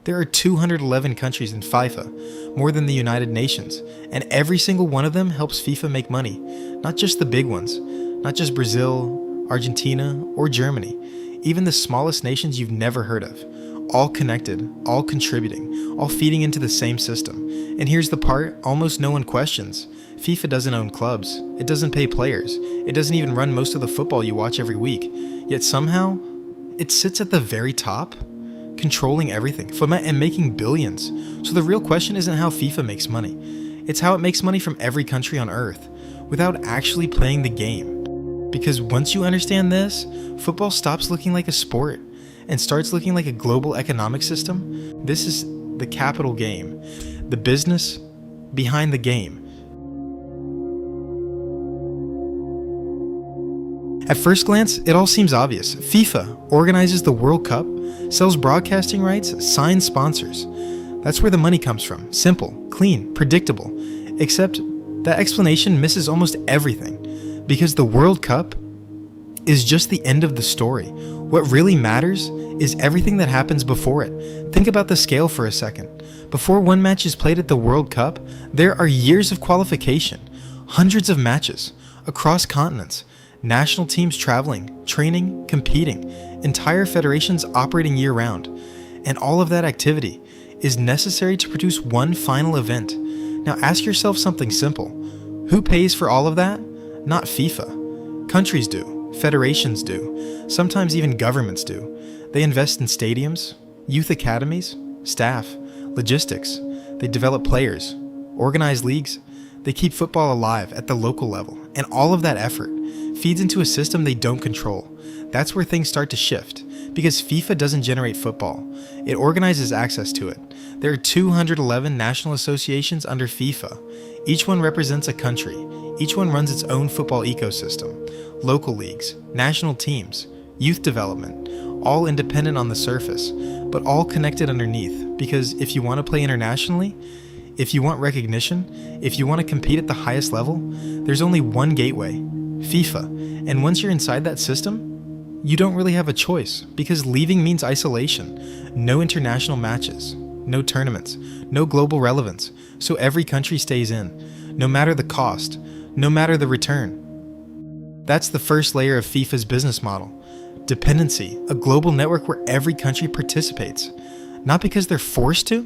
There are 211 countries in FIFA, more than the United Nations, and every single one of them helps FIFA make money. Not just the big ones, not just Brazil, Argentina, or Germany, even the smallest nations you've never heard of. All connected, all contributing, all feeding into the same system. And here's the part almost no one questions. FIFA doesn't own clubs, it doesn't pay players, it doesn't even run most of the football you watch every week. Yet somehow, it sits at the very top, controlling everything and making billions. So the real question isn't how FIFA makes money, it's how it makes money from every country on earth, without actually playing the game. Because once you understand this, football stops looking like a sport and starts looking like a global economic system. This is the capital game, the business behind the game. At first glance, it all seems obvious. FIFA organizes the World Cup, sells broadcasting rights, signs sponsors. That's where the money comes from. Simple, clean, predictable. Except that explanation misses almost everything, because the World Cup is just the end of the story. What really matters is everything that happens before it. Think about the scale for a second. Before one match is played at the World Cup, there are years of qualification, hundreds of matches, across continents, national teams traveling, training, competing, entire federations operating year-round. And all of that activity is necessary to produce one final event. Now ask yourself something simple. Who pays for all of that? Not FIFA. Countries do. Federations do. Sometimes even governments do. They invest in stadiums, youth academies, staff, logistics. They develop players, organize leagues. They keep football alive at the local level. And all of that effort feeds into a system they don't control. That's where things start to shift, because FIFA doesn't generate football. It organizes access to it. There are 211 national associations under FIFA. Each one represents a country. Each one runs its own football ecosystem. Local leagues, national teams, youth development, all independent on the surface, but all connected underneath, because if you want to play internationally, if you want recognition, if you want to compete at the highest level, there's only one gateway, FIFA. And once you're inside that system, you don't really have a choice, because leaving means isolation. No international matches, no tournaments, no global relevance, so every country stays in, no matter the cost, no matter the return. That's the first layer of FIFA's business model. Dependency, a global network where every country participates. Not because they're forced to,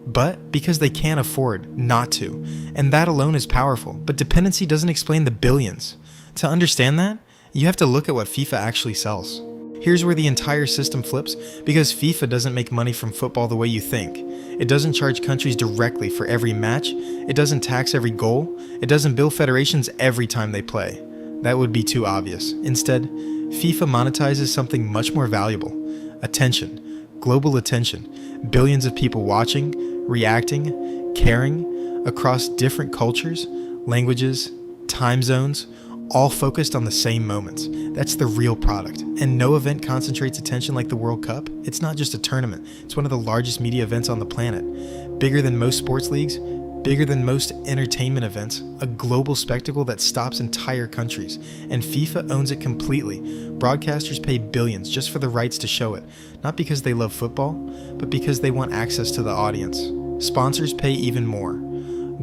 but because they can't afford not to. And that alone is powerful, but dependency doesn't explain the billions. To understand that, you have to look at what FIFA actually sells. Here's where the entire system flips, because FIFA doesn't make money from football the way you think. It doesn't charge countries directly for every match, it doesn't tax every goal, it doesn't bill federations every time they play. That would be too obvious. Instead, FIFA monetizes something much more valuable. Attention. Global attention. Billions of people watching, reacting, caring, across different cultures, languages, time zones, all focused on the same moments. That's the real product. And no event concentrates attention like the World Cup. It's not just a tournament. It's one of the largest media events on the planet. Bigger than most sports leagues, bigger than most entertainment events, a global spectacle that stops entire countries. And FIFA owns it completely. Broadcasters pay billions just for the rights to show it, not because they love football, but because they want access to the audience. Sponsors pay even more.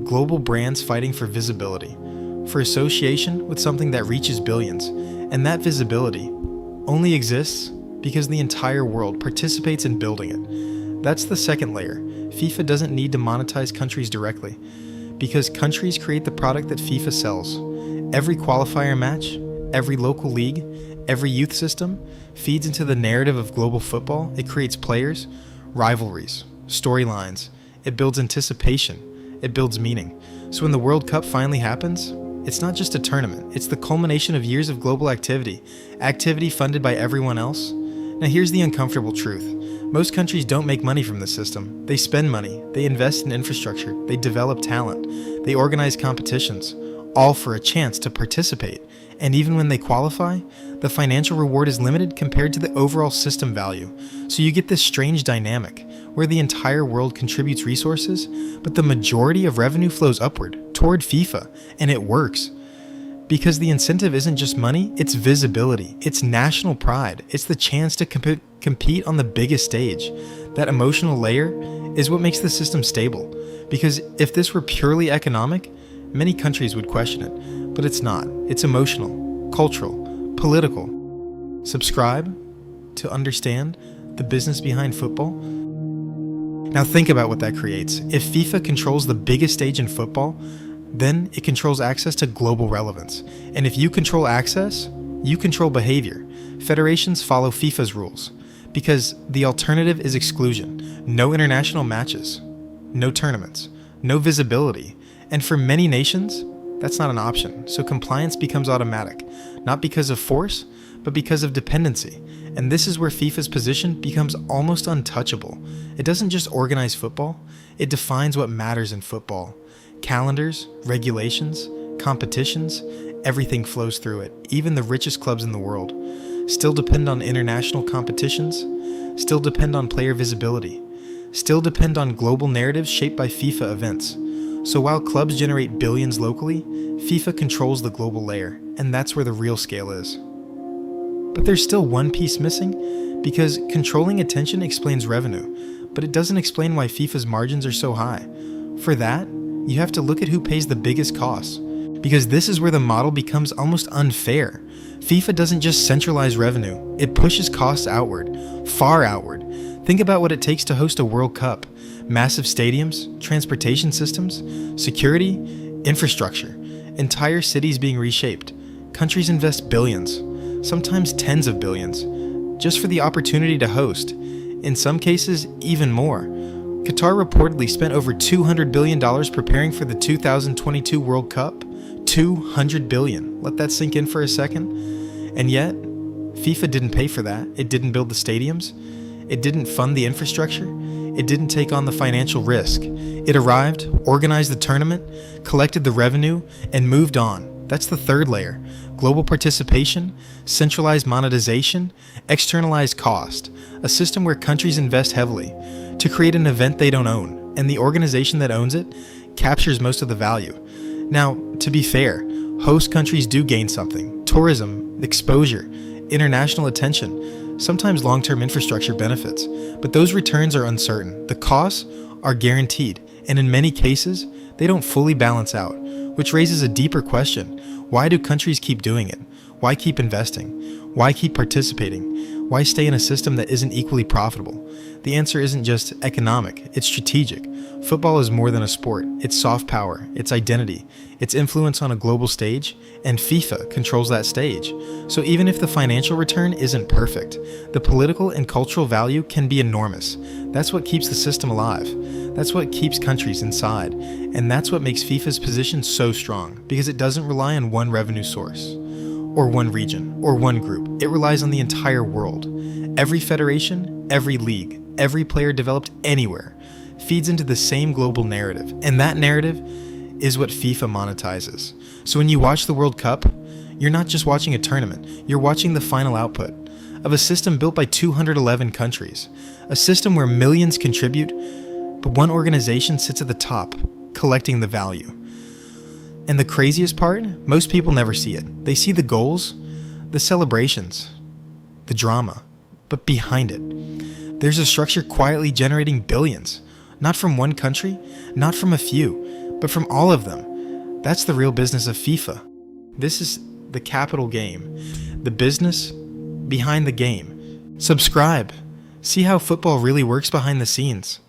Global brands fighting for visibility, for association with something that reaches billions. And that visibility only exists because the entire world participates in building it. That's the second layer. FIFA doesn't need to monetize countries directly, because countries create the product that FIFA sells. Every qualifier match, every local league, every youth system feeds into the narrative of global football. It creates players, rivalries, storylines. It builds anticipation. It builds meaning. So when the World Cup finally happens, it's not just a tournament. It's the culmination of years of global activity funded by everyone else. Now here's the uncomfortable truth. Most countries don't make money from the system. They spend money, they invest in infrastructure, they develop talent, they organize competitions, all for a chance to participate. And even when they qualify, the financial reward is limited compared to the overall system value. So you get this strange dynamic, where the entire world contributes resources, but the majority of revenue flows upward, toward FIFA, and it works. Because the incentive isn't just money, it's visibility, it's national pride, it's the chance to compete on the biggest stage. That emotional layer is what makes the system stable. Because if this were purely economic, many countries would question it. But it's not. It's emotional, cultural, political. Subscribe to understand the business behind football. Now think about what that creates. If FIFA controls the biggest stage in football, then it controls access to global relevance. And if you control access, you control behavior. Federations follow FIFA's rules because the alternative is exclusion. No international matches, no tournaments, no visibility. And for many nations, that's not an option. So compliance becomes automatic, not because of force, but because of dependency. And this is where FIFA's position becomes almost untouchable. It doesn't just organize football, it defines what matters in football. Calendars, regulations, competitions, everything flows through it. Even the richest clubs in the world still depend on international competitions, still depend on player visibility, still depend on global narratives shaped by FIFA events. So while clubs generate billions locally, FIFA controls the global layer, and that's where the real scale is. But there's still one piece missing, because controlling attention explains revenue, but it doesn't explain why FIFA's margins are so high. For that, you have to look at who pays the biggest costs, because this is where the model becomes almost unfair. FIFA doesn't just centralize revenue, it pushes costs outward, far outward. Think about what it takes to host a World Cup. Massive stadiums, transportation systems, security, infrastructure, entire cities being reshaped. Countries invest billions, sometimes tens of billions, just for the opportunity to host. In some cases, even more. Qatar reportedly spent over $200 billion preparing for the 2022 World Cup. $200 billion. Let that sink in for a second. And yet, FIFA didn't pay for that. It didn't build the stadiums. It didn't fund the infrastructure. It didn't take on the financial risk. It arrived, organized the tournament, collected the revenue, and moved on. That's the third layer. Global participation, centralized monetization, externalized cost. A system where countries invest heavily to create an event they don't own, and the organization that owns it captures most of the value. Now, to be fair, host countries do gain something: tourism, exposure, international attention, sometimes long-term infrastructure benefits, but those returns are uncertain. The costs are guaranteed, and in many cases, they don't fully balance out, which raises a deeper question. Why do countries keep doing it? Why keep investing? Why keep participating? Why stay in a system that isn't equally profitable? The answer isn't just economic, it's strategic. Football is more than a sport. It's soft power, it's identity, it's influence on a global stage, and FIFA controls that stage. So even if the financial return isn't perfect, the political and cultural value can be enormous. That's what keeps the system alive. That's what keeps countries inside. And that's what makes FIFA's position so strong, because it doesn't rely on one revenue source, or one region, or one group. It relies on the entire world. Every federation, every league, every player developed anywhere feeds into the same global narrative, and that narrative is what FIFA monetizes. So when you watch the World Cup, you're not just watching a tournament, you're watching the final output of a system built by 211 countries, a system where millions contribute, but one organization sits at the top, collecting the value. And the craziest part, most people never see it. They see the goals, the celebrations, the drama, but behind it, there's a structure quietly generating billions. Not from one country, not from a few, but from all of them. That's the real business of FIFA. This is the capital game, the business behind the game. Subscribe. See how football really works behind the scenes.